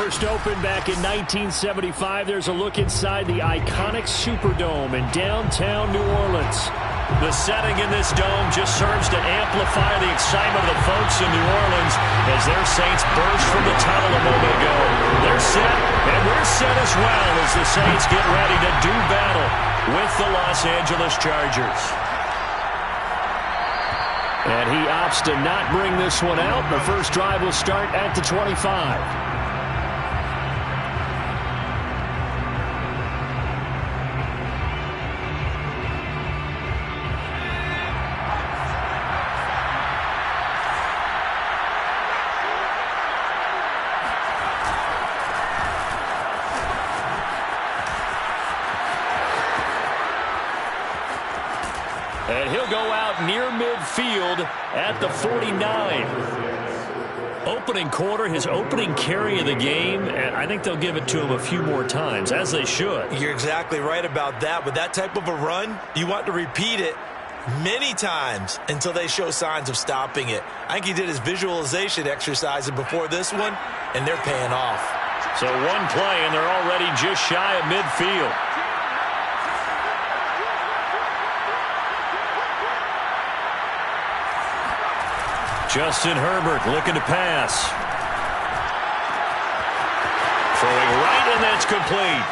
first opened back in 1975. There's a look inside the iconic Superdome in downtown New Orleans. The setting in this dome just serves to amplify the excitement of the folks in New Orleans as their Saints burst from the tunnel a moment ago. They're set, and we're set as well as the Saints get ready to do battle with the Los Angeles Chargers. And he opts to not bring this one out. The first drive will start at the 25. And he'll go out near midfield at the 49. Opening quarter, his opening carry of the game, and I think they'll give it to him a few more times, as they should. You're exactly right about that. With that type of a run, you want to repeat it many times until they show signs of stopping it. I think he did his visualization exercise before this one, and they're paying off. So one play, and they're already just shy of midfield. Justin Herbert looking to pass. Throwing right, and that's complete.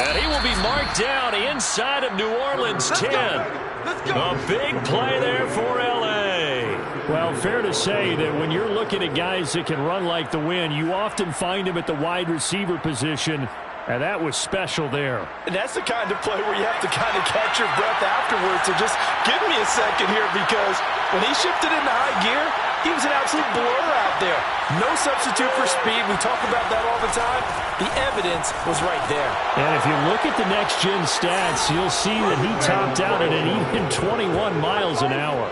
And he will be marked down inside of New Orleans 10. A big play there for L.A. Well, fair to say that when you're looking at guys that can run like the wind, you often find them at the wide receiver position. And that was special there. And that's the kind of play where you have to kind of catch your breath afterwards. So just give me a second here, because when he shifted into high gear, he was an absolute blur out there. No substitute for speed. We talk about that all the time. The evidence was right there. And if you look at the next-gen stats, you'll see that he topped out at an even 21 miles an hour.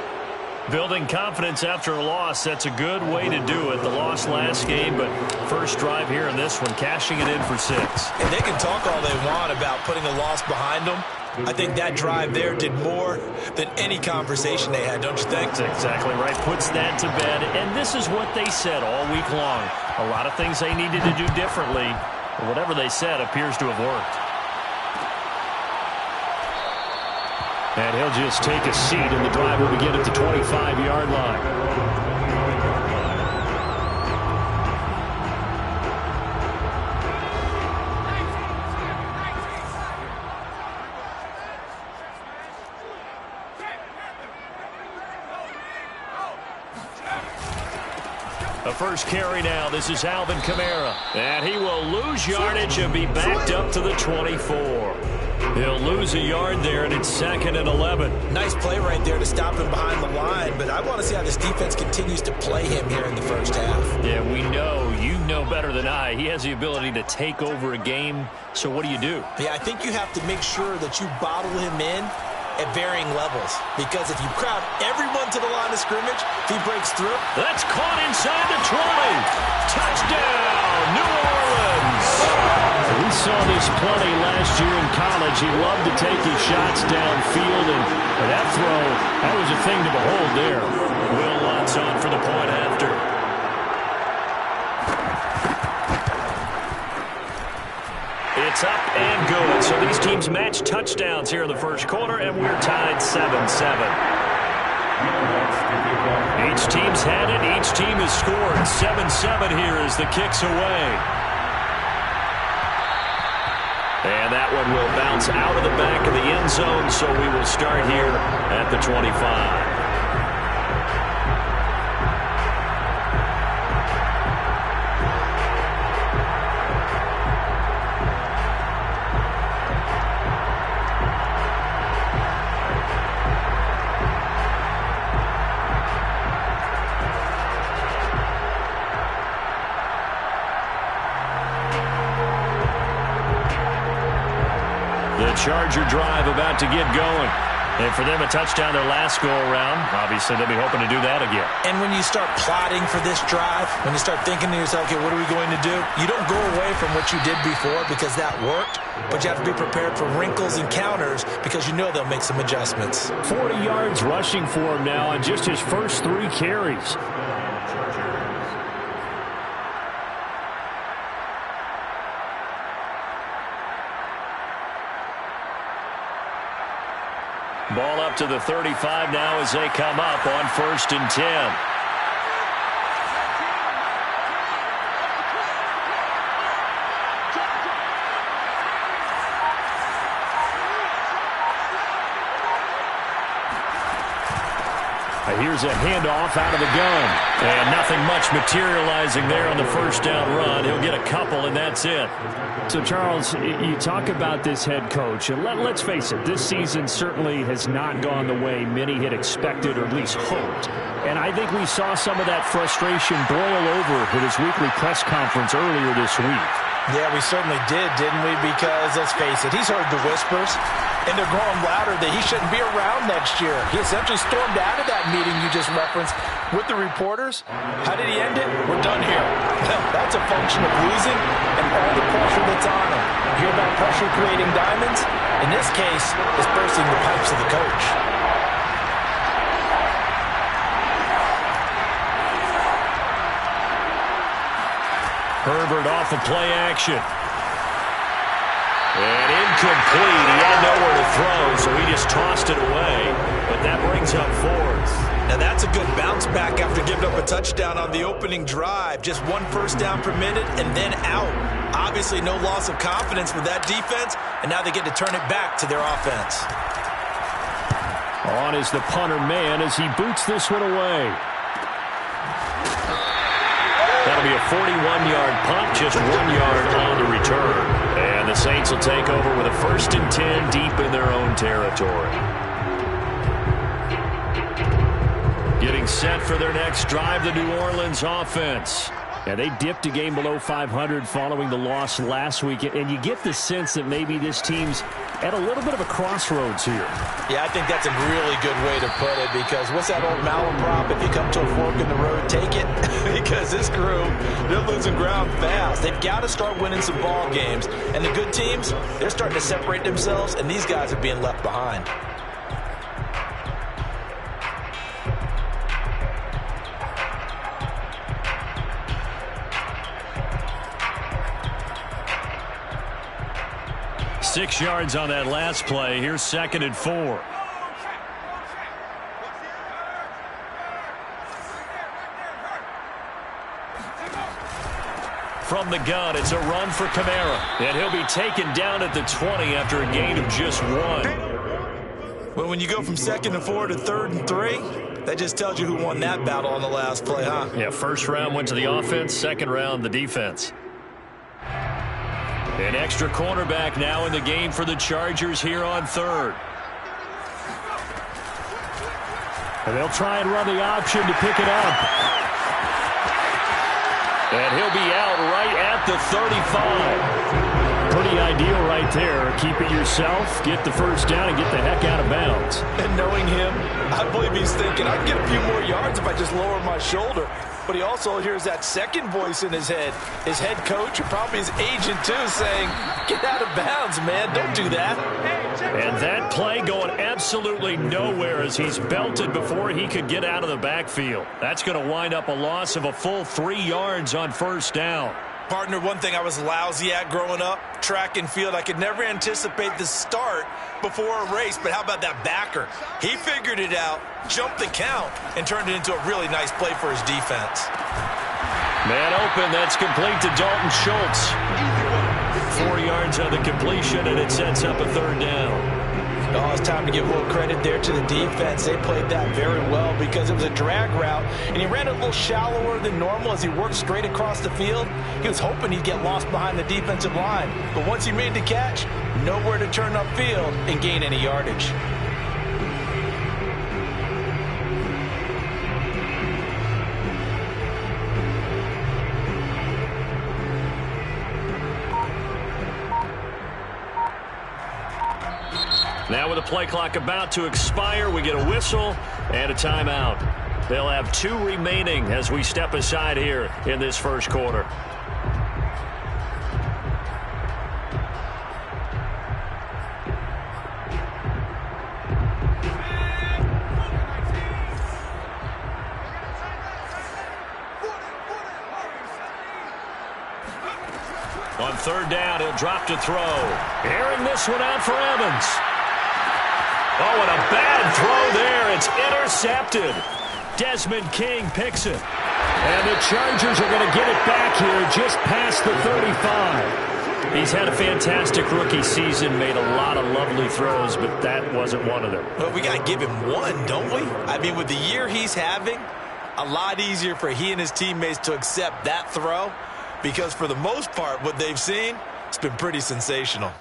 Building confidence after a loss, that's a good way to do it. The loss last game, but first drive here in this one, cashing it in for 6. And they can talk all they want about putting a loss behind them. I think that drive there did more than any conversation they had, don't you think? That's exactly right. Puts that to bed. And this is what they said all week long. A lot of things they needed to do differently. But whatever they said appears to have worked. And he'll just take a seat, and the drive will begin at the 25-yard line. A first carry now. This is Alvin Kamara. And he will lose yardage and be backed up to the 24. He'll lose a yard there, and it's 2nd and 11. Nice play right there to stop him behind the line, but I want to see how this defense continues to play him here in the first half. Yeah, we know. You know better than I. He has the ability to take over a game, so what do you do? Yeah, I think you have to make sure that you bottle him in at varying levels, because if you crowd everyone to the line of scrimmage, if he breaks through. That's caught inside the 20. Touchdown, New Orleans. We saw this plenty last year in college. He loved to take his shots downfield, and that throw, that was a thing to behold there. Will Lutz on for the point after. It's up and good. So these teams match touchdowns here in the first quarter, and we're tied 7-7. Each team's had it. Each team has scored. 7-7 here as the kick's away. And that one will bounce out of the back of the end zone, so we will start here at the 25. Charger drive about to get going. And for them, a touchdown their last go-around. Obviously, they'll be hoping to do that again. And when you start plotting for this drive, when you start thinking to yourself, okay, what are we going to do? You don't go away from what you did before because that worked, but you have to be prepared for wrinkles and counters because you know they'll make some adjustments. 40 yards rushing for him now on just his first 3 carries. Ball up to the 35 now as they come up on 1st and 10. Here's a handoff out of the gun. And nothing much materializing there on the first down run. He'll get a couple, and that's it. So, Charles, you talk about this head coach, and let's face it, this season certainly has not gone the way many had expected or at least hoped. And I think we saw some of that frustration boil over at his weekly press conference earlier this week. Yeah, we certainly did, didn't we? Because, let's face it, he's heard the whispers, and they're growing louder that he shouldn't be around next year. He essentially stormed out of that meeting you just referenced with the reporters. How did he end it? We're done here. Well, that's a function of losing and all the pressure that's on him. You hear about pressure creating diamonds? In this case, it's bursting the pipes of the coach. Herbert off of play action. And incomplete. He had nowhere to throw, so he just tossed it away. But that brings up 4th. Now that's a good bounce back after giving up a touchdown on the opening drive. Just 1 first down permitted and then out. Obviously no loss of confidence with that defense, and now they get to turn it back to their offense. On is the punter man as he boots this one away. That'll be a 41-yard punt, just 1 yard on the return. And the Saints will take over with a 1st and 10 deep in their own territory. Getting set for their next drive, the New Orleans offense. Yeah, they dipped a game below 500 following the loss last week, and you get the sense that maybe this team's at a little bit of a crossroads here. Yeah, I think that's a really good way to put it, because what's that old malaprop? If you come to a fork in the road, take it. Because this crew, they're losing ground fast. They've got to start winning some ball games. And the good teams, they're starting to separate themselves, and these guys are being left behind. Six yards on that last play. Here's 2nd and 4. From the gun, it's a run for Kamara. And he'll be taken down at the 20 after a gain of just 1. Well, when you go from 2nd and 4 to 3rd and 3, that just tells you who won that battle on the last play, huh? Yeah, first round went to the offense, second round the defense. An extra cornerback now in the game for the Chargers here on 3rd. And they'll try and run the option to pick it up. And he'll be out right at the 35. Pretty ideal right there. Keep it yourself, get the first down, and get the heck out of bounds. And knowing him, I believe he's thinking, I can get a few more yards if I just lower my shoulder. But he also hears that second voice in his head. His head coach, or probably his agent too, saying, get out of bounds, man. Don't do that. And that play going absolutely nowhere as he's belted before he could get out of the backfield. That's going to wind up a loss of a full 3 yards on first down. Partner, one thing I was lousy at growing up, track and field, I could never anticipate the start before a race, but how about that backer? He figured it out, jumped the count, and turned it into a really nice play for his defense. Man open, that's complete to Dalton Schultz. 4 yards on the completion, and it sets up a 3rd down. Oh, it's time to give a little credit there to the defense. They played that very well because it was a drag route, and he ran it a little shallower than normal as he worked straight across the field. He was hoping he'd get lost behind the defensive line, but once he made the catch, nowhere to turn upfield and gain any yardage. Now with the play clock about to expire, we get a whistle and a timeout. They'll have 2 remaining as we step aside here in this first quarter. On 3rd down, he'll drop to throw. Airing this one out for Evans. Oh, and a bad throw there. It's intercepted. Desmond King picks it. And the Chargers are going to get it back here just past the 35. He's had a fantastic rookie season, made a lot of lovely throws, but that wasn't one of them. Well, we got to give him one, don't we? I mean, with the year he's having, a lot easier for he and his teammates to accept that throw because for the most part, what they've seen, it's been pretty sensational.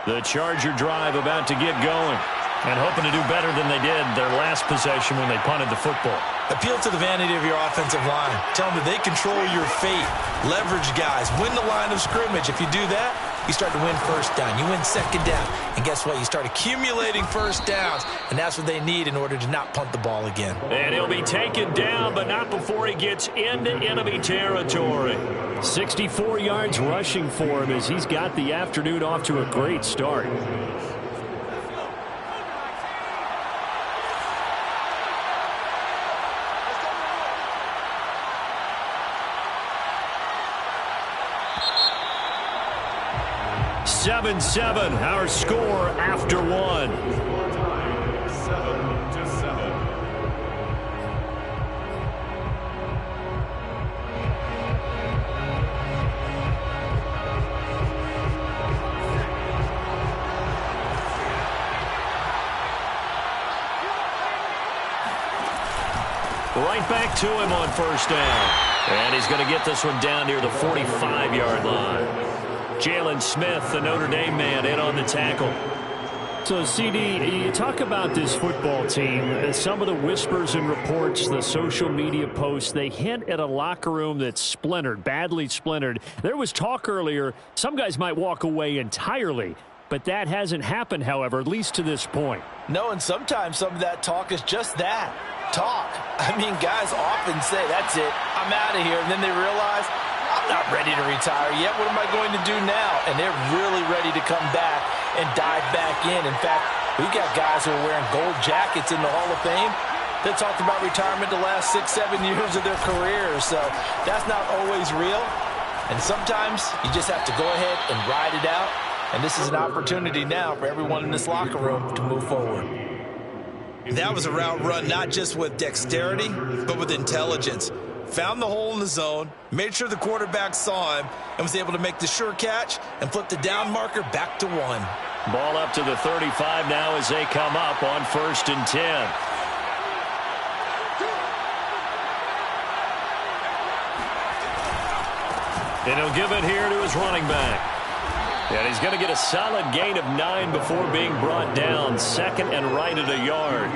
The Charger drive about to get going and hoping to do better than they did their last possession when they punted the football. Appeal to the vanity of your offensive line. Tell them that they control your fate. Leverage guys. Win the line of scrimmage. If you do that, you start to win first down. You win second down. And guess what? You start accumulating first downs. And that's what they need in order to not punt the ball again. And he'll be taken down, but not before he gets into enemy territory. 64 yards rushing for him as he's got the afternoon off to a great start. Seven, our score after one. 7-7. Right back to him on first down. And he's going to get this one down near the 45-yard line. Jalen Smith, the Notre Dame man, in on the tackle. So, CD, you talk about this football team. Some of the whispers and reports, the social media posts, they hint at a locker room that's splintered, badly splintered. There was talk earlier, some guys might walk away entirely. But that hasn't happened, however, at least to this point. No, and sometimes some of that talk is just that, talk. I mean, guys often say, that's it, I'm out of here. And then they realize, I'm not ready to retire yet. What am I going to do now? And they're really ready to come back and dive back in. In fact, we've got guys who are wearing gold jackets in the Hall of Fame that talked about retirement the last 6-7 years of their careers. So that's not always real. And sometimes you just have to go ahead and ride it out. And this is an opportunity now for everyone in this locker room to move forward. That was a route run not just with dexterity, but with intelligence. Found the hole in the zone, made sure the quarterback saw him, and was able to make the sure catch and flip the down marker back to 1. Ball up to the 35 now as they come up on 1st and 10. And he'll give it here to his running back. And he's going to get a solid gain of 9 before being brought down. Second and right at a yard.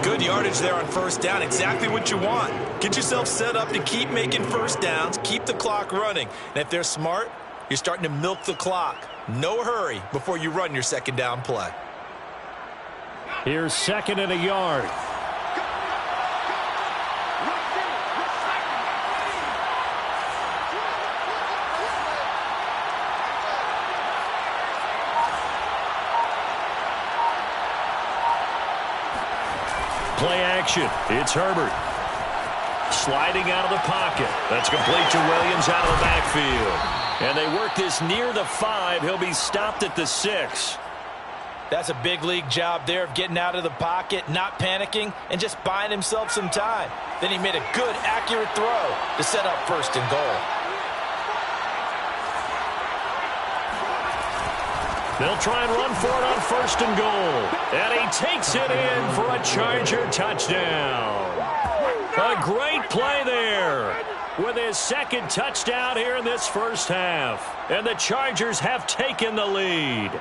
Good yardage there on first down. Exactly what you want. Get yourself set up to keep making first downs. Keep the clock running. And if they're smart, you're starting to milk the clock. No hurry before you run your second down play. Here's second and a yard. Play action. It's Herbert. Sliding out of the pocket. That's complete to Williams out of the backfield. And they work this near the 5. He'll be stopped at the 6. That's a big league job there of getting out of the pocket, not panicking, and just buying himself some time. Then he made a good, accurate throw to set up 1st and goal. They'll try and run for it on 1st and goal. And he takes it in for a Charger touchdown. A great play there with his second touchdown here in this first half. And the Chargers have taken the lead.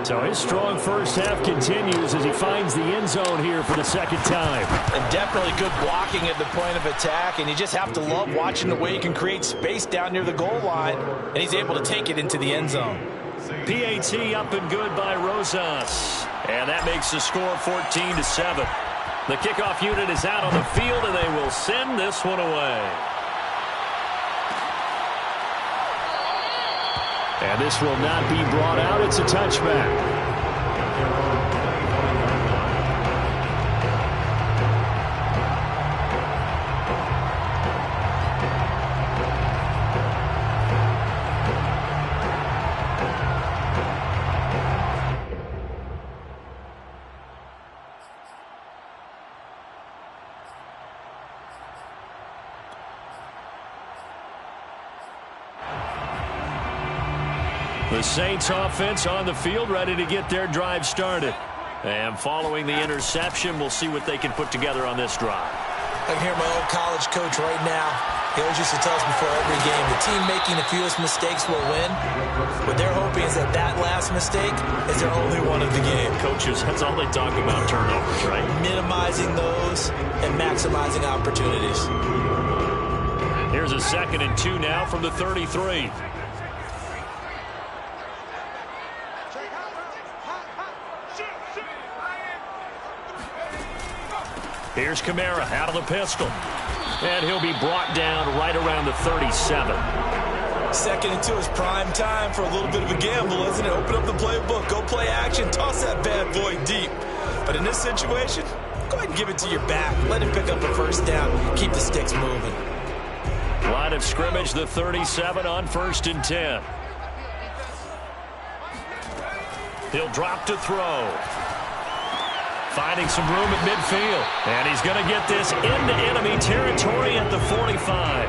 So his strong first half continues as he finds the end zone here for the second time. And definitely good blocking at the point of attack. And you just have to love watching the way he can create space down near the goal line. And he's able to take it into the end zone. PAT up and good by Rosas. And that makes the score 14-7. The kickoff unit is out on the field, and they will send this one away. And this will not be brought out. It's a touchback. The Saints offense on the field, ready to get their drive started. And following the interception, we'll see what they can put together on this drive. I can hear my old college coach right now. He always used to tell us before every game, the team making the fewest mistakes will win. What they're hoping is that that last mistake is their only one of the game. Coaches, that's all they talk about, turnovers, right? Minimizing those and maximizing opportunities. Here's a 2nd and 2 now from the 33. Here's Kamara out of the pistol. And he'll be brought down right around the 37. 2nd and 2 is prime time for a little bit of a gamble, isn't it? Open up the playbook, go play action, toss that bad boy deep. But in this situation, go ahead and give it to your back. Let him pick up a first down. Keep the sticks moving. Line of scrimmage, the 37 on 1st and 10. He'll drop to throw. Finding some room at midfield. And he's going to get this into enemy territory at the 45.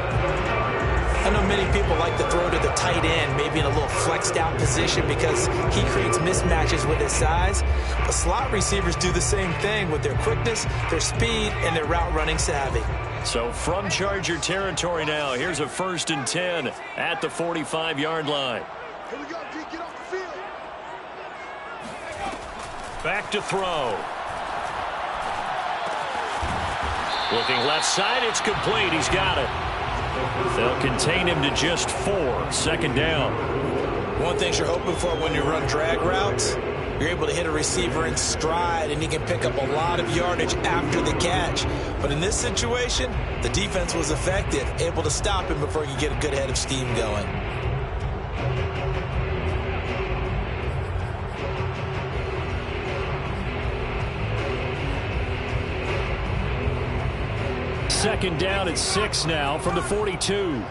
I know many people like to throw to the tight end, maybe in a little flexed out position because he creates mismatches with his size. But slot receivers do the same thing with their quickness, their speed, and their route running savvy. So from Charger territory now, here's a 1st and 10 at the 45-yard line. Here we go, D, get off the field. Back to throw. Looking left side, it's complete. He's got it. They'll contain him to just 4. 2nd down. One thing you're hoping for when you run drag routes, you're able to hit a receiver in stride, and he can pick up a lot of yardage after the catch. But in this situation, the defense was effective, able to stop him before he could get a good head of steam going. Second down at 6 now from the 42.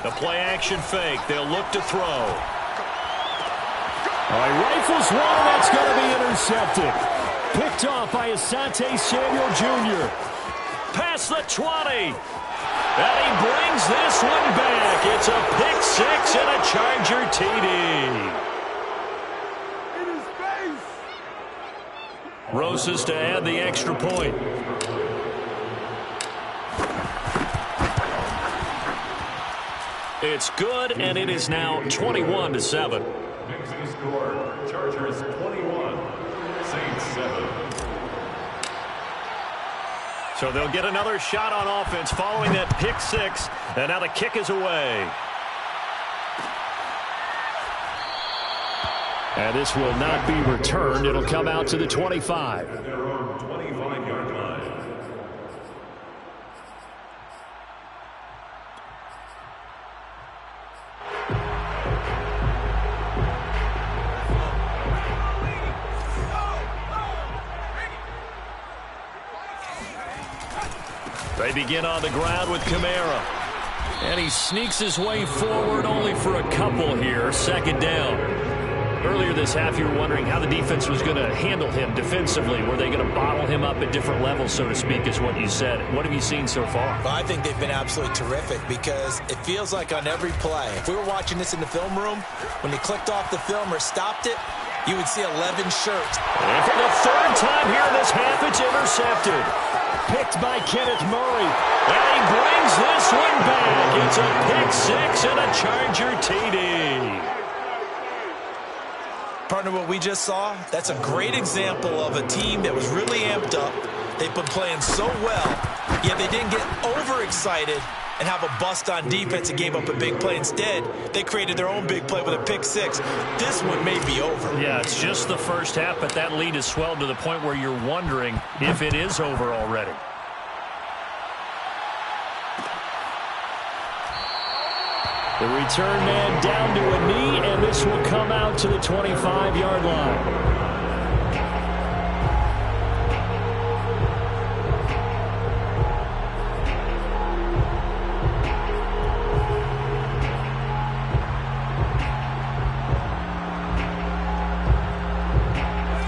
The play-action fake. They'll look to throw. All right, rifles one. That's going to be intercepted. Picked off by Asante Samuel Jr. Past the 20. And he brings this one back. It's a pick 6 and a Charger TD. Rosas to add the extra point. It's good, and it is now 21-7. Next to score, Chargers 21, Saints 7. So they'll get another shot on offense following that pick 6, and now the kick is away. And this will not be returned. It'll come out to the 25. Their own 25-yard line. They begin on the ground with Kamara. And he sneaks his way forward only for a couple here. 2nd down. Earlier this half, you were wondering how the defense was going to handle him defensively. Were they going to bottle him up at different levels, so to speak, is what you said. What have you seen so far? Well, I think they've been absolutely terrific because it feels like on every play, if we were watching this in the film room, when they clicked off the film or stopped it, you would see 11 shirts. And for the 3rd time here in this half, it's intercepted. Picked by Kenneth Murray. And he brings this one back. It's a pick 6 and a Charger TD. Partner, what we just saw, that's a great example of a team that was really amped up. They've been playing so well, yet they didn't get overexcited and have a bust on defense and gave up a big play. Instead, they created their own big play with a pick 6. This one may be over. Yeah, it's just the first half, but that lead has swelled to the point where you're wondering if it is over already. The return man down to a knee, and this will come out to the 25-yard line.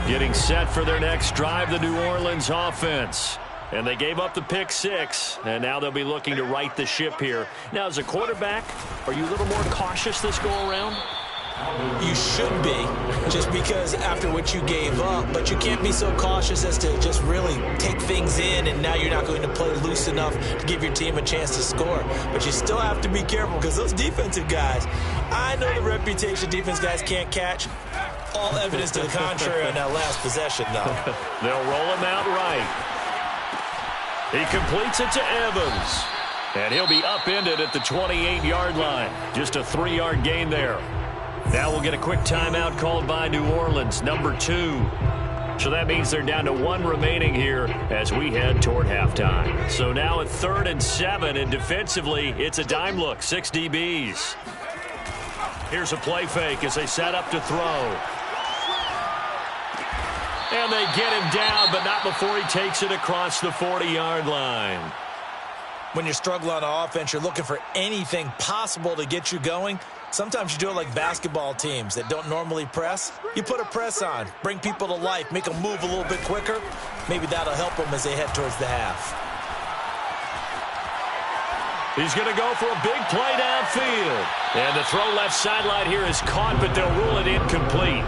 Getting set for their next drive, the New Orleans offense. And they gave up the pick 6, and now they'll be looking to right the ship here. Now, as a quarterback, are you a little more cautious this go-around? You should be, just because after what you gave up, but you can't be so cautious as to just really take things in, and now you're not going to play loose enough to give your team a chance to score. But you still have to be careful because those defensive guys, I know the reputation defense guys can't catch. All evidence to the contrary on that last possession, though. They'll roll him out right. He completes it to Evans. And he'll be upended at the 28-yard line. Just a 3-yard gain there. Now we'll get a quick timeout called by New Orleans, number 2. So that means they're down to 1 remaining here as we head toward halftime. So now at 3rd and 7, and defensively, it's a dime look, 6 DBs. Here's a play fake as they set up to throw. And they get him down, but not before he takes it across the 40-yard line. When you're struggling on offense, you're looking for anything possible to get you going. Sometimes you do it like basketball teams that don't normally press. You put a press on, bring people to life, make them move a little bit quicker. Maybe that'll help them as they head towards the half. He's going to go for a big play downfield. And the throw left sideline here is caught, but they'll rule it incomplete.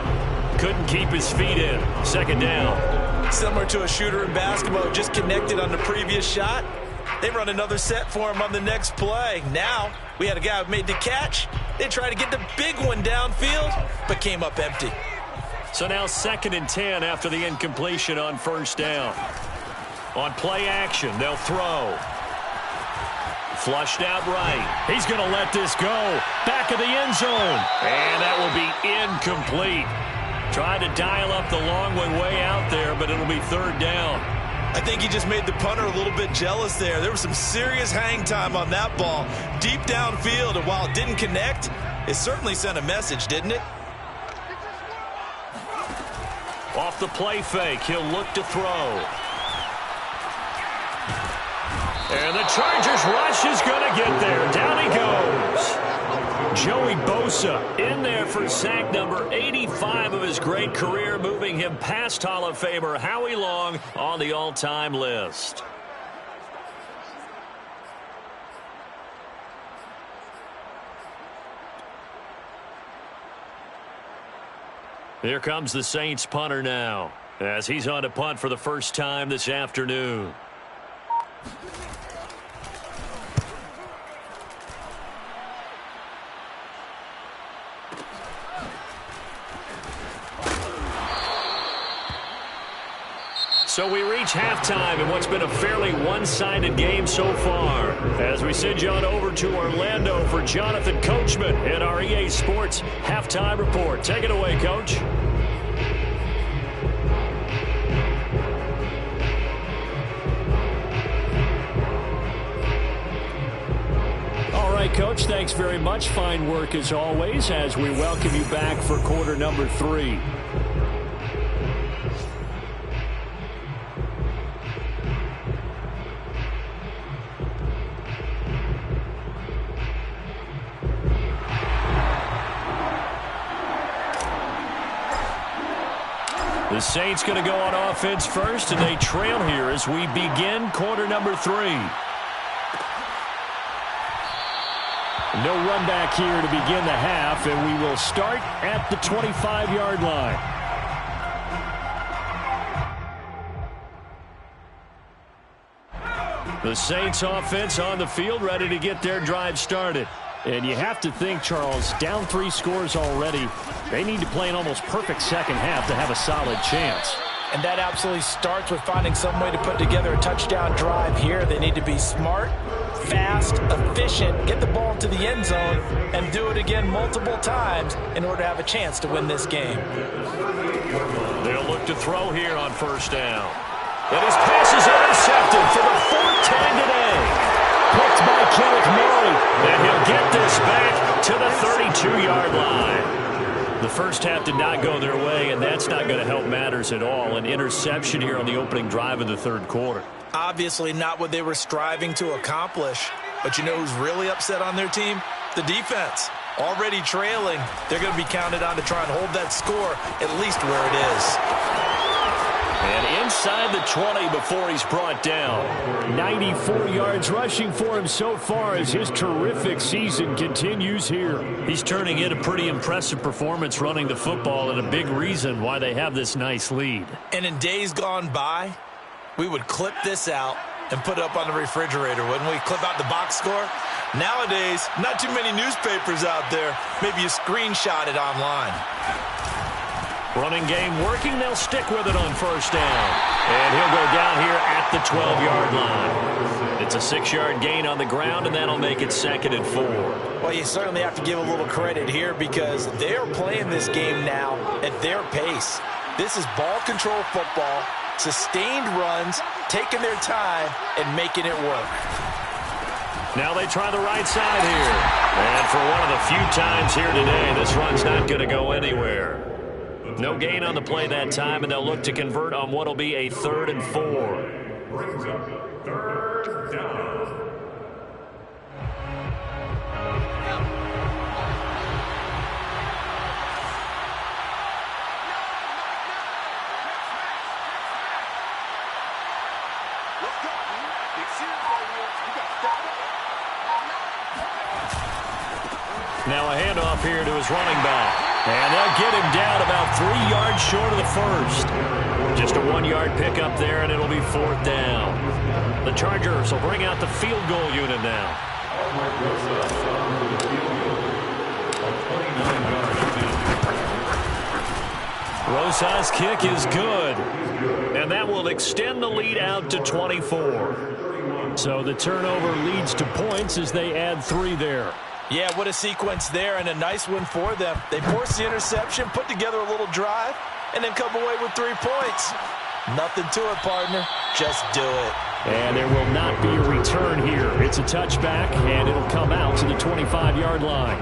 Couldn't keep his feet in. 2nd down. Similar to a shooter in basketball who just connected on the previous shot. They run another set for him on the next play. Now, we had a guy who made the catch. They tried to get the big one downfield, but came up empty. So now 2nd and 10 after the incompletion on 1st down. On play action, they'll throw. Flushed out right. He's going to let this go. Back of the end zone. And that will be incomplete. Tried to dial up the long one way out there, but it'll be 3rd down. I think he just made the punter a little bit jealous there. There was some serious hang time on that ball. Deep downfield, and while it didn't connect, it certainly sent a message, didn't it? Off the play fake, he'll look to throw. And the Chargers rush is going to get there. Down he goes. Joey Bosa in there for sack number 85 of his great career, moving him past Hall of Famer Howie Long on the all-time list. Here comes the Saints punter now, as he's on to punt for the first time this afternoon. So we reach halftime in what's been a fairly one-sided game so far. As we send you on over to Orlando for Jonathan Coachman at our EA Sports Halftime Report. Take it away, Coach. All right, Coach, thanks very much. Fine work as always as we welcome you back for quarter number 3. The Saints going to go on offense first, and they trail here as we begin quarter number 3. No run back here to begin the half, and we will start at the 25-yard line. The Saints offense on the field, ready to get their drive started. And you have to think, Charles, down 3 scores already. They need to play an almost perfect second half to have a solid chance. And that absolutely starts with finding some way to put together a touchdown drive here. They need to be smart, fast, efficient, get the ball to the end zone, and do it again multiple times in order to have a chance to win this game. They'll look to throw here on first down. And his pass is intercepted for the 4th time today. Picked by Kenneth Murray. And he'll get this back to the 32-yard line. The first half did not go their way, and that's not going to help matters at all. An interception here on the opening drive of the 3rd quarter. Obviously not what they were striving to accomplish. But you know who's really upset on their team? The defense. Already trailing. They're going to be counted on to try and hold that score at least where it is. And inside the 20 before he's brought down. 94 yards rushing for him so far as his terrific season continues here. He's turning in a pretty impressive performance running the football, and a big reason why they have this nice lead. And in days gone by, we would clip this out and put it up on the refrigerator, wouldn't we? Clip out the box score. Nowadays, not too many newspapers out there. Maybe you screenshot it online. Running game working. They'll stick with it on first down. And he'll go down here at the 12-yard line. It's a 6-yard gain on the ground, and that'll make it 2nd and 4. Well, you certainly have to give a little credit here because they're playing this game now at their pace. This is ball control football, sustained runs, taking their time, and making it work. Now they try the right side here. And for one of the few times here today, this run's not going to go anywhere. No gain on the play that time, and they'll look to convert on what will be a 3rd and 4. Brings up 3rd down. Let's go. Big series right here. You got to step up. Now a handoff here to his running back. And they'll get him down about 3 yards short of the first. Just a 1-yard pickup there, and it'll be 4th down. The Chargers will bring out the field goal unit now. Rosa's kick is good. And that will extend the lead out to 24. So the turnover leads to points as they add 3 there. Yeah, what a sequence there, and a nice one for them. They force the interception, put together a little drive, and then come away with 3 points. Nothing to it, partner. Just do it. And there will not be a return here. It's a touchback, and it'll come out to the 25-yard line.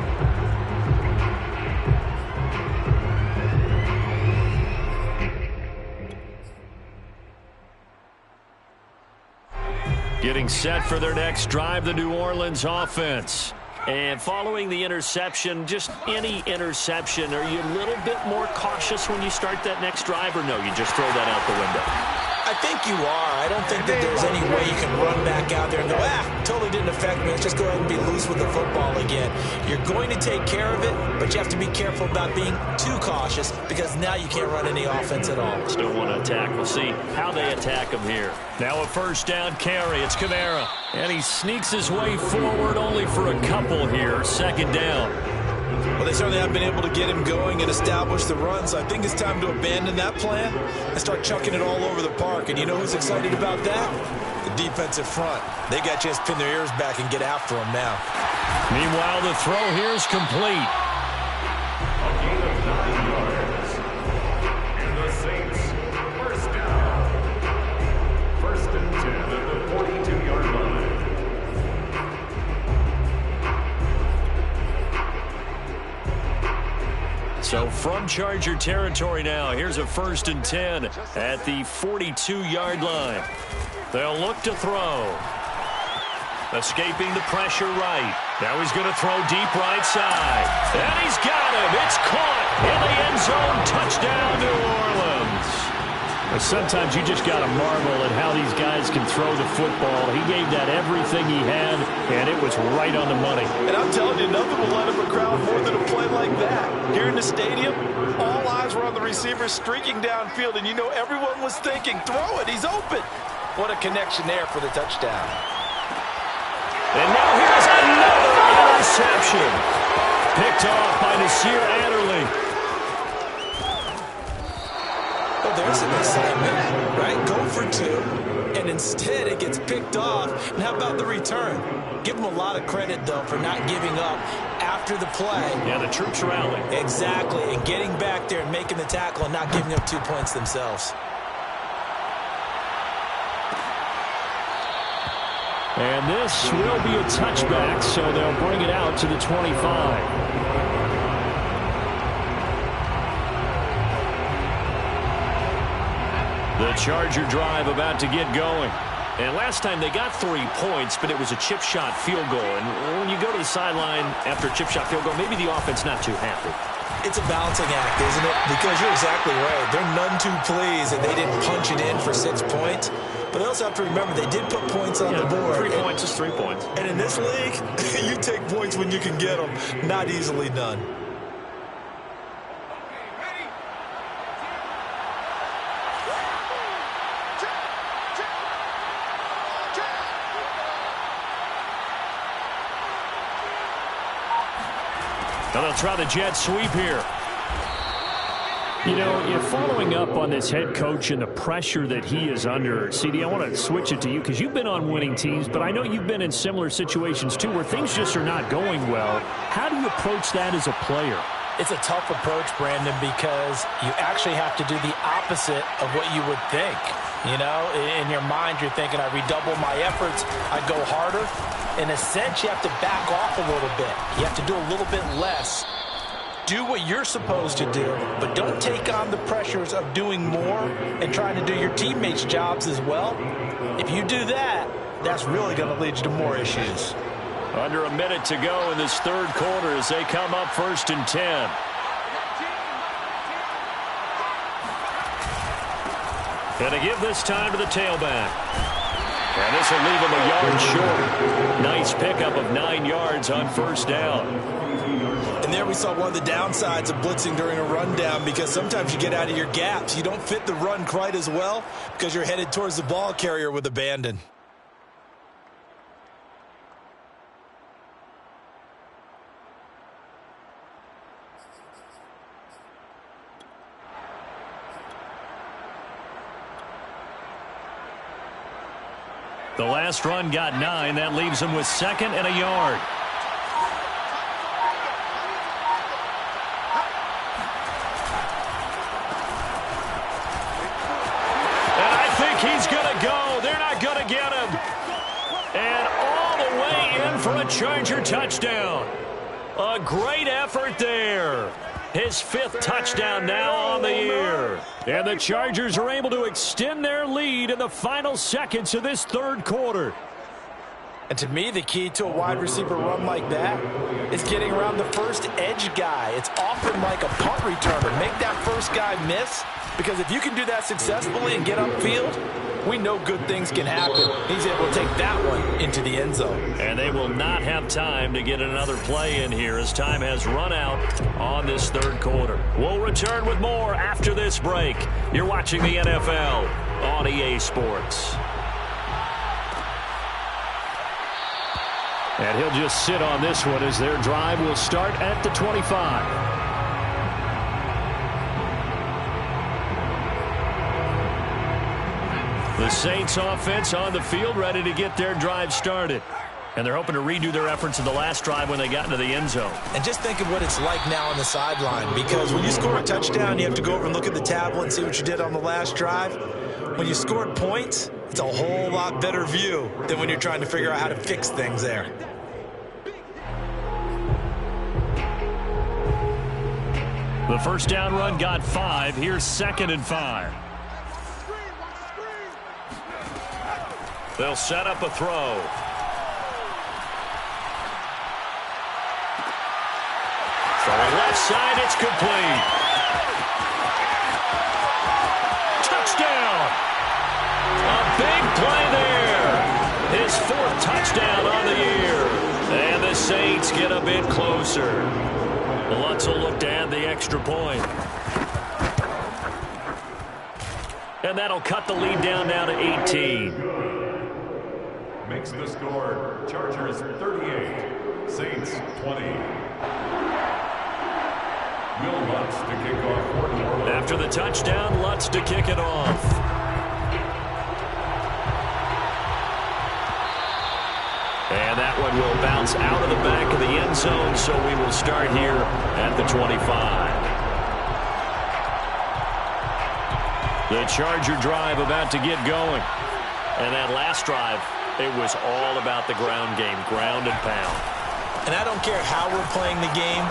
Getting set for their next drive, the New Orleans offense. And following the interception, just any interception, are you a little bit more cautious when you start that next drive, or no, you just throw that out the window? I think you are. I don't think that there's any way you can run back out there and go, totally didn't affect me. Let's just go ahead and be loose with the football again. You're going to take care of it, but you have to be careful about being too cautious because now you can't run any offense at all. Still want to attack. We'll see how they attack him here. Now a first down carry. It's Kamara. And he sneaks his way forward only for a couple here. 2nd down. Well, they certainly have been able to get him going and establish the run, so I think it's time to abandon that plan and start chucking it all over the park. And you know who's excited about that? The defensive front. They got a chance to pin their ears back and get after him now. Meanwhile, the throw here is complete. A gain of 9 yards. And the Saints, first down. 1st and 10 at the 42-yard line. So from Charger territory now, here's a 1st and 10 at the 42-yard line. They'll look to throw. Escaping the pressure right. Now he's going to throw deep right side. And he's got him. It's caught in the end zone. Touchdown, New Orleans. Sometimes you just got to marvel at how these guys can throw the football. He gave that everything he had, and it was right on the money. And I'm telling you, nothing will let him a crowd more than a play like that. Here in the stadium, all eyes were on the receiver streaking downfield, and you know everyone was thinking, throw it, he's open. What a connection there for the touchdown. And now here's another interception. Picked off by Nasir Adderley. Well, there's an excitement, right? Go for 2, and instead it gets picked off. And how about the return? Give them a lot of credit, though, for not giving up after the play. Yeah, the troops rally. Exactly, and getting back there and making the tackle and not giving up 2 points themselves. And this will be a touchback, so they'll bring it out to the 25. The Charger drive about to get going. And last time they got 3 points, but it was a chip shot field goal. And when you go to the sideline after a chip shot field goal, maybe the offense not too happy. It's a balancing act, isn't it? Because you're exactly right. They're none too pleased that they didn't punch it in for 6 points. But they also have to remember they did put points on the board. 3 points is 3 points. And in this league, you take points when you can get them. Not easily done. Now they'll try the jet sweep here. You know, if following up on this head coach and the pressure that he is under, CD, I want to switch it to you because you've been on winning teams, but I know you've been in similar situations too where things just are not going well. How do you approach that as a player? It's a tough approach, Brandon, because you actually have to do the opposite of what you would think. You know, in your mind, you're thinking, I redouble my efforts, I go harder. In a sense, you have to back off a little bit. You have to do a little bit less. Do what you're supposed to do, but don't take on the pressures of doing more and trying to do your teammates' jobs as well. If you do that, that's really going to lead you to more issues. Under a minute to go in this third quarter as they come up 1st and 10. And to give this time to the tailback. And this will leave him a yard short. Nice pickup of 9 yards on 1st down. And there we saw one of the downsides of blitzing during a rundown because sometimes you get out of your gaps. You don't fit the run quite as well because you're headed towards the ball carrier with abandon. The last run got 9. That leaves him with 2nd and a yard. And I think he's going to go. They're not going to get him. And all the way in for a Charger touchdown. A great effort there. His 5th touchdown now on the year. And the Chargers are able to extend their lead in the final seconds of this third quarter. And to me, the key to a wide receiver run like that is getting around the first edge guy. It's often like a punt returner. Make that first guy miss, because if you can do that successfully and get upfield, we know good things can happen. He's able to take that one into the end zone. And they will not have time to get another play in here as time has run out on this third quarter. We'll return with more after this break. You're watching the NFL on EA Sports. And he'll just sit on this one as their drive will start at the 25. The Saints offense on the field ready to get their drive started. And they're hoping to redo their efforts in the last drive when they got into the end zone. And just think of what it's like now on the sideline, because when you score a touchdown, you have to go over and look at the tablet and see what you did on the last drive. When you scored points, it's a whole lot better view than when you're trying to figure out how to fix things there. The first down run got 5. Here's 2nd and 5. They'll set up a throw. From the left side, it's complete. Touchdown! A big play there. His 4th touchdown on the year. And the Saints get a bit closer. Lutz will look to add the extra point. And that'll cut the lead down now to 18. Makes the score Chargers 38, Saints 20. Will Lutz to kick off for New Orleans. After the touchdown, Lutz to kick it off. And that one will bounce out of the back of the end zone, so we will start here at the 25. The Charger drive about to get going. And that last drive, it was all about the ground game, ground and pound. And I don't care how we're playing the game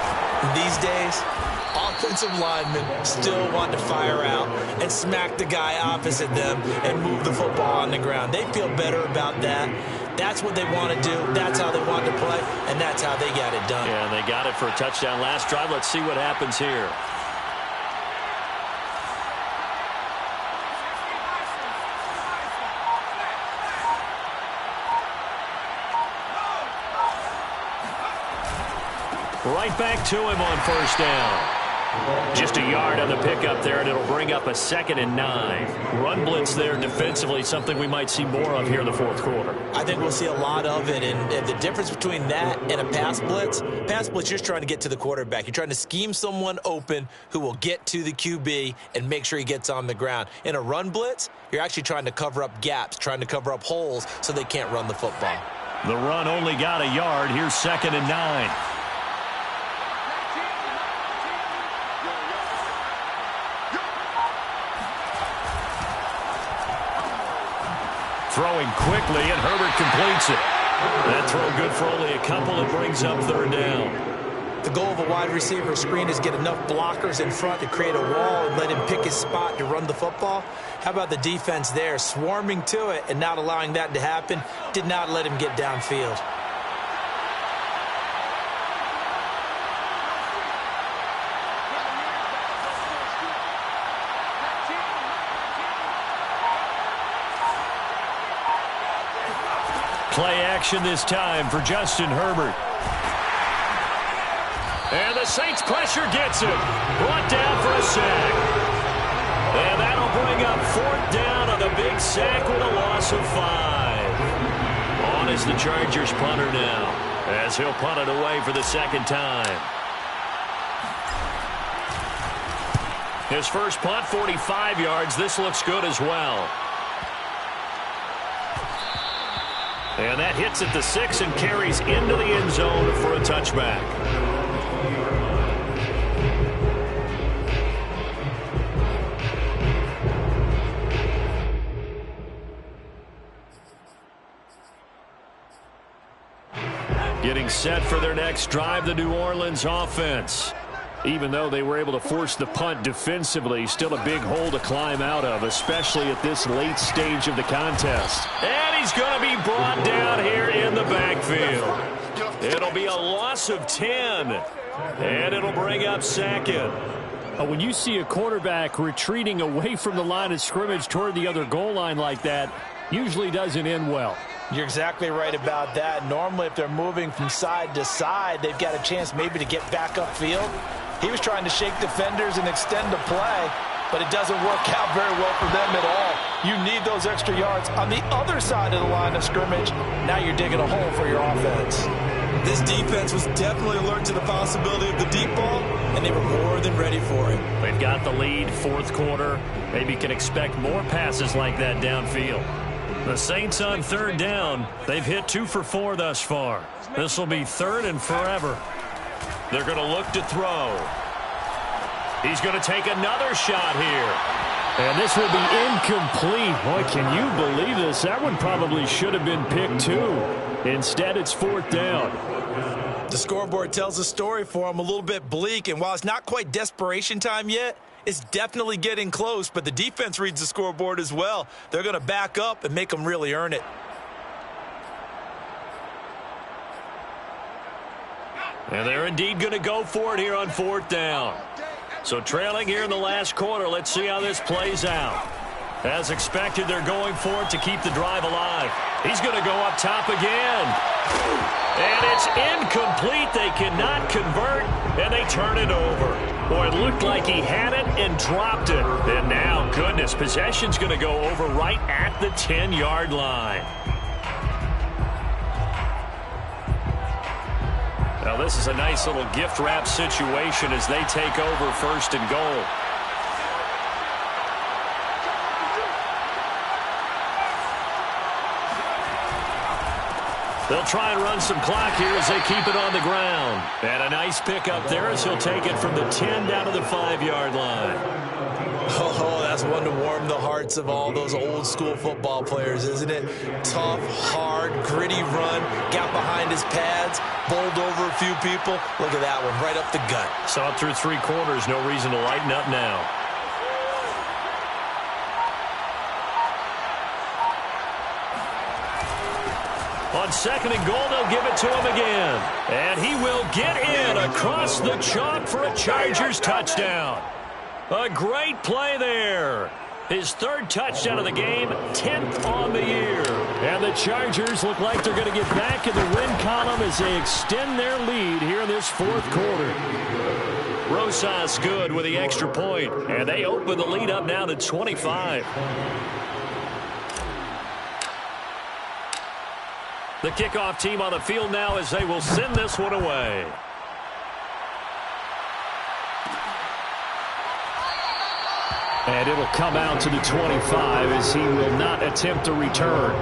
these days, offensive linemen still want to fire out and smack the guy opposite them and move the football on the ground. They feel better about that. That's what they want to do. That's how they want to play, and that's how they got it done. Yeah, they got it for a touchdown last drive. Let's see what happens here. Right back to him on first down. Just a yard on the pickup there, and it'll bring up a 2nd and 9. Run blitz there defensively, something we might see more of here in the fourth quarter. I think we'll see a lot of it, and the difference between that and a pass blitz, you're just trying to get to the quarterback. You're trying to scheme someone open who will get to the QB and make sure he gets on the ground. In a run blitz, you're actually trying to cover up gaps, trying to cover up holes so they can't run the football. The run only got a yard. Here's 2nd and 9. Throwing quickly, and Herbert completes it. That throw good for only a couple. It brings up 3rd down. The goal of a wide receiver screen is get enough blockers in front to create a wall and let him pick his spot to run the football. How about the defense there, swarming to it and not allowing that to happen? Did not let him get downfield. Play action this time for Justin Herbert. And the Saints pressure gets him. Brought down for a sack. And that'll bring up 4th down on the big sack with a loss of 5. On is the Chargers punter now, as he'll punt it away for the 2nd time. His first punt, 45 yards. This looks good as well. And that hits at the 6 and carries into the end zone for a touchback. Getting set for their next drive, the New Orleans offense. Even though they were able to force the punt defensively, still a big hole to climb out of, especially at this late stage of the contest. And he's going to be brought down here in the backfield. It'll be a loss of 10, and it'll bring up 2nd. When you see a quarterback retreating away from the line of scrimmage toward the other goal line like that, usually doesn't end well. You're exactly right about that. Normally, if they're moving from side to side, they've got a chance maybe to get back upfield. He was trying to shake defenders and extend the play, but it doesn't work out very well for them at all. You need those extra yards on the other side of the line of scrimmage. Now you're digging a hole for your offense. This defense was definitely alert to the possibility of the deep ball, and they were more than ready for it. They've got the lead, 4th quarter. Maybe can expect more passes like that downfield. The Saints on 3rd down. They've hit 2 for 4 thus far. This will be 3rd and forever. They're going to look to throw. He's going to take another shot here. And this will be incomplete. Boy, can you believe this? That one probably should have been picked too. Instead, it's 4th down. The scoreboard tells a story for him, a little bit bleak, and while it's not quite desperation time yet, it's definitely getting close, but the defense reads the scoreboard as well. They're going to back up and make them really earn it. And they're indeed going to go for it here on 4th down. So trailing here in the last quarter, let's see how this plays out. As expected, they're going for it to keep the drive alive. He's going to go up top again. And it's incomplete. They cannot convert, and they turn it over. Boy, it looked like he had it and dropped it. And now, goodness, possession's going to go over right at the 10-yard line. Now, this is a nice little gift wrap situation as they take over 1st and goal. They'll try and run some clock here as they keep it on the ground. And a nice pickup there as he'll take it from the 10 down to the 5-yard line. Oh, that's one to warm the hearts of all those old school football players, isn't it? Tough, hard, gritty run, got behind his pads, bowled over a few people. Look at that one, right up the gut. Saw it through 3 quarters, no reason to lighten up now. On second and goal, they'll give it to him again. And he will get in across the chalk for a Chargers touchdown. A great play there. His third touchdown of the game, 10th on the year. And the Chargers look like they're going to get back in the win column as they extend their lead here in this fourth quarter. Rosas good with the extra point, and they open the lead up now to 25. The kickoff team on the field now as they will send this one away. And it'll come out to the 25 as he will not attempt to return.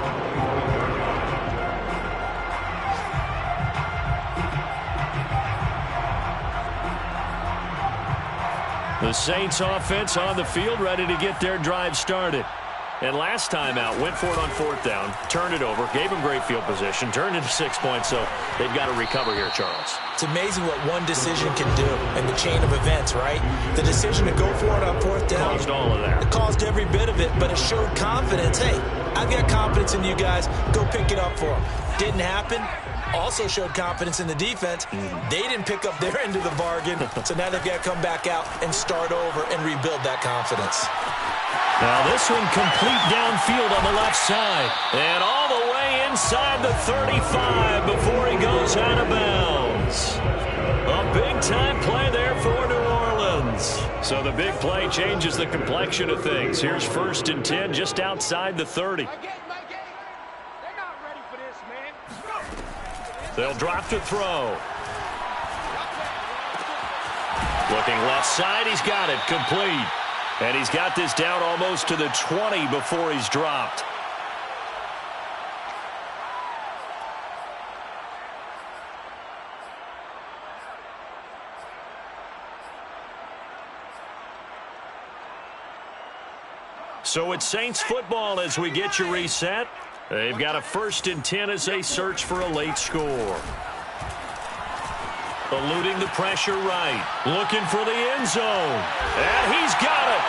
The Saints offense on the field ready to get their drive started. And last time out, went for it on fourth down, turned it over, gave him great field position, turned into 6 points, so they've got to recover here, Charles. It's amazing what one decision can do in the chain of events, right? The decision to go for it on fourth down. Caused all of that. It caused every bit of it, but it showed confidence. Hey, I've got confidence in you guys. Go pick it up for them. Didn't happen. Also showed confidence in the defense. They didn't pick up their end of the bargain, so now they've got to come back out and start over and rebuild that confidence. Now this one complete downfield on the left side. And all the way inside the 35 before he goes out of bounds. A big-time play there for New Orleans. So the big play changes the complexion of things. Here's 1st and 10 just outside the 30. They'll drop to throw. Looking left side, he's got it, complete. And he's got this down almost to the 20 before he's dropped. So it's Saints football as we get you reset. They've got a 1st and 10 as they search for a late score. Eluding the pressure right. Looking for the end zone. And he's got it.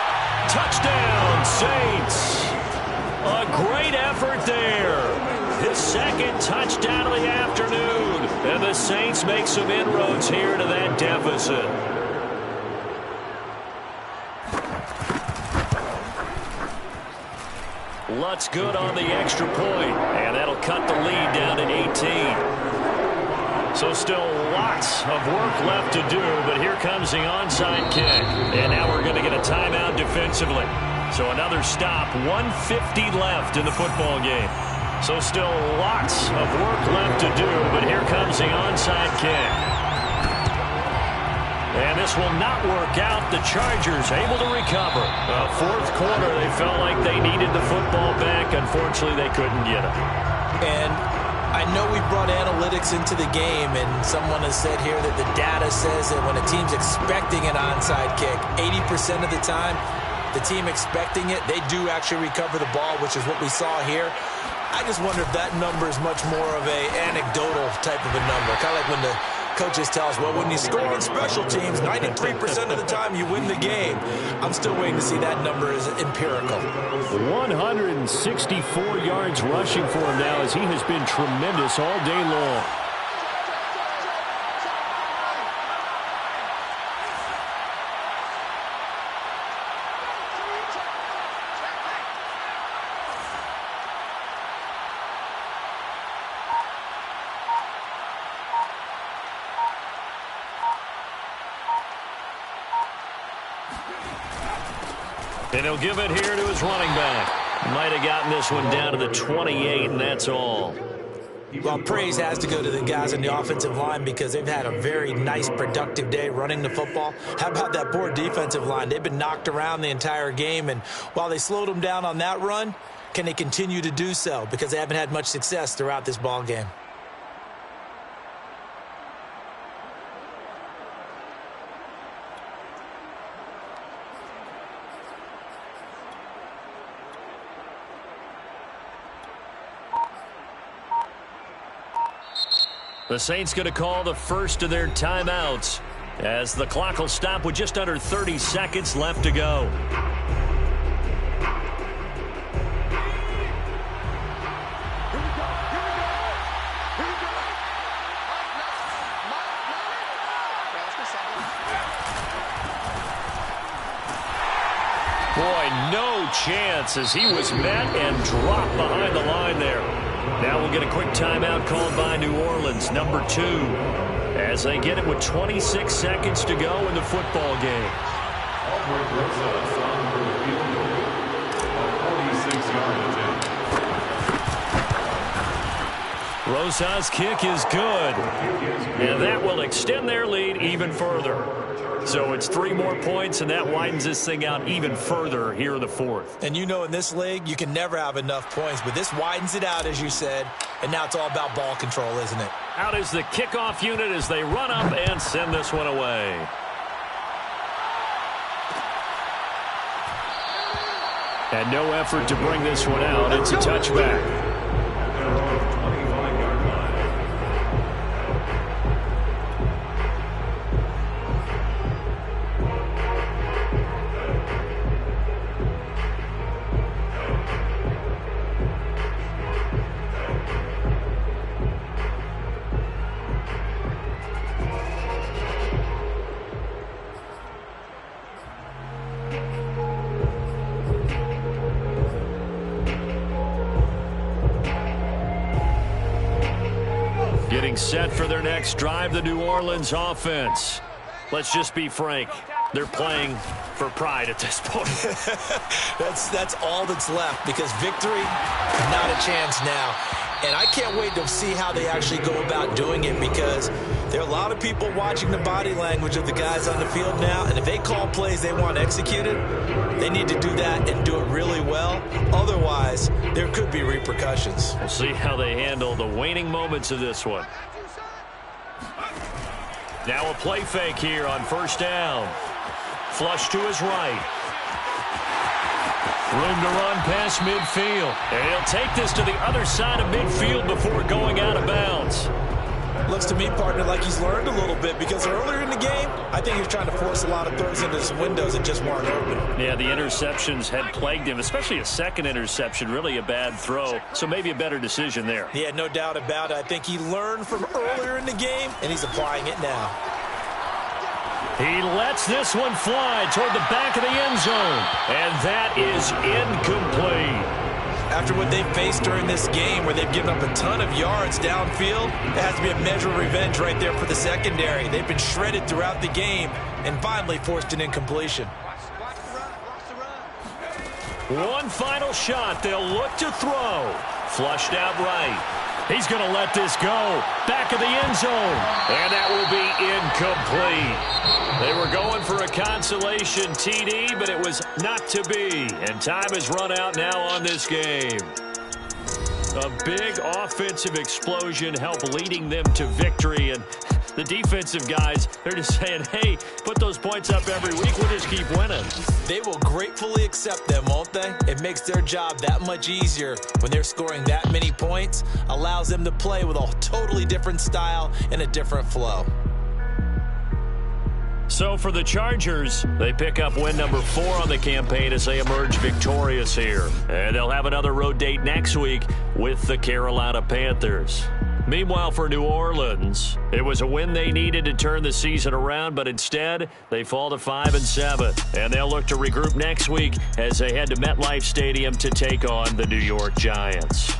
Touchdown, Saints. A great effort there. His second touchdown of the afternoon. And the Saints make some inroads here to that deficit. Lutz good on the extra point. And that'll cut the lead down to 18. So still lots of work left to do, but here comes the onside kick. And now we're going to get a timeout defensively. So another stop, 1:50 left in the football game. So still lots of work left to do, but here comes the onside kick. And this will not work out. The Chargers able to recover. Fourth quarter, they felt like they needed the football back. Unfortunately, they couldn't get it. And I know we brought analytics into the game, and someone has said here that the data says that when a team's expecting an onside kick, 80% of the time, the team expecting it, they do actually recover the ball, which is what we saw here. I just wonder if that number is much more of an anecdotal type of a number, kind of like when the coaches tell us, well, when you score on special teams, 93% of the time you win the game. I'm still waiting to see that number is empirical. 164 yards rushing for him now as he has been tremendous all day long. And he'll give it here to his running back. Might have gotten this one down to the 28, and that's all. Well, praise has to go to the guys in the offensive line because they've had a very nice, productive day running the football. How about that poor defensive line? They've been knocked around the entire game, and while they slowed them down on that run, can they continue to do so? Because they haven't had much success throughout this ball game. The Saints going to call the first of their timeouts as the clock will stop with just under 30 seconds left to go. no chance as he was met and dropped behind the line there. Now we'll get a quick timeout called by New Orleans, number 2, as they get it with 26 seconds to go in the football game. Albert Rosas on for the field goal. A 46-yard attempt. Rosas' kick is good, and that will extend their lead even further. So it's 3 more points, and that widens this thing out even further here in the 4th. And you know, in this league, you can never have enough points, but this widens it out, as you said, and now it's all about ball control, isn't it? Out is the kickoff unit as they run up and send this one away. And no effort to bring this one out. It's a touchback. Getting set for their next drive, the New Orleans offense. Let's just be frank. They're playing for pride at this point. That's all that's left, because victory, not a chance now. And I can't wait to see how they actually go about doing it, because there are a lot of people watching the body language of the guys on the field now, and if they call plays they want executed, they need to do that and do it really well. Otherwise, there could be repercussions. We'll see how they handle the waning moments of this one. Now a play fake here on first down. Flush to his right. Room to run past midfield. And he'll take this to the other side of midfield before going out of bounds. Looks to me, partner, like he's learned a little bit, because earlier in the game, I think he was trying to force a lot of throws into some windows that just weren't open. Yeah, the interceptions had plagued him, especially a second interception, really a bad throw. So maybe a better decision there. Yeah, no doubt about it. I think he learned from earlier in the game, and he's applying it now. He lets this one fly toward the back of the end zone, and that is incomplete. After what they've faced during this game, where they've given up a ton of yards downfield, there has to be a measure of revenge right there for the secondary. They've been shredded throughout the game and finally forced an incompletion. One final shot. They'll look to throw. Flushed out right. He's going to let this go. Back of the end zone. And that will be incomplete. They were going for a consolation TD, but it was not to be. And time has run out now on this game. A big offensive explosion helped leading them to victory. And the defensive guys, they're just saying, hey, put those points up every week. We'll just keep winning. They will gratefully accept them, won't they? It makes their job that much easier when they're scoring that many points. Allows them to play with a totally different style and a different flow. So for the Chargers, they pick up win number 4 on the campaign as they emerge victorious here. And they'll have another road date next week with the Carolina Panthers. Meanwhile, for New Orleans, it was a win they needed to turn the season around, but instead they fall to 5-7. And they'll look to regroup next week as they head to MetLife Stadium to take on the New York Giants.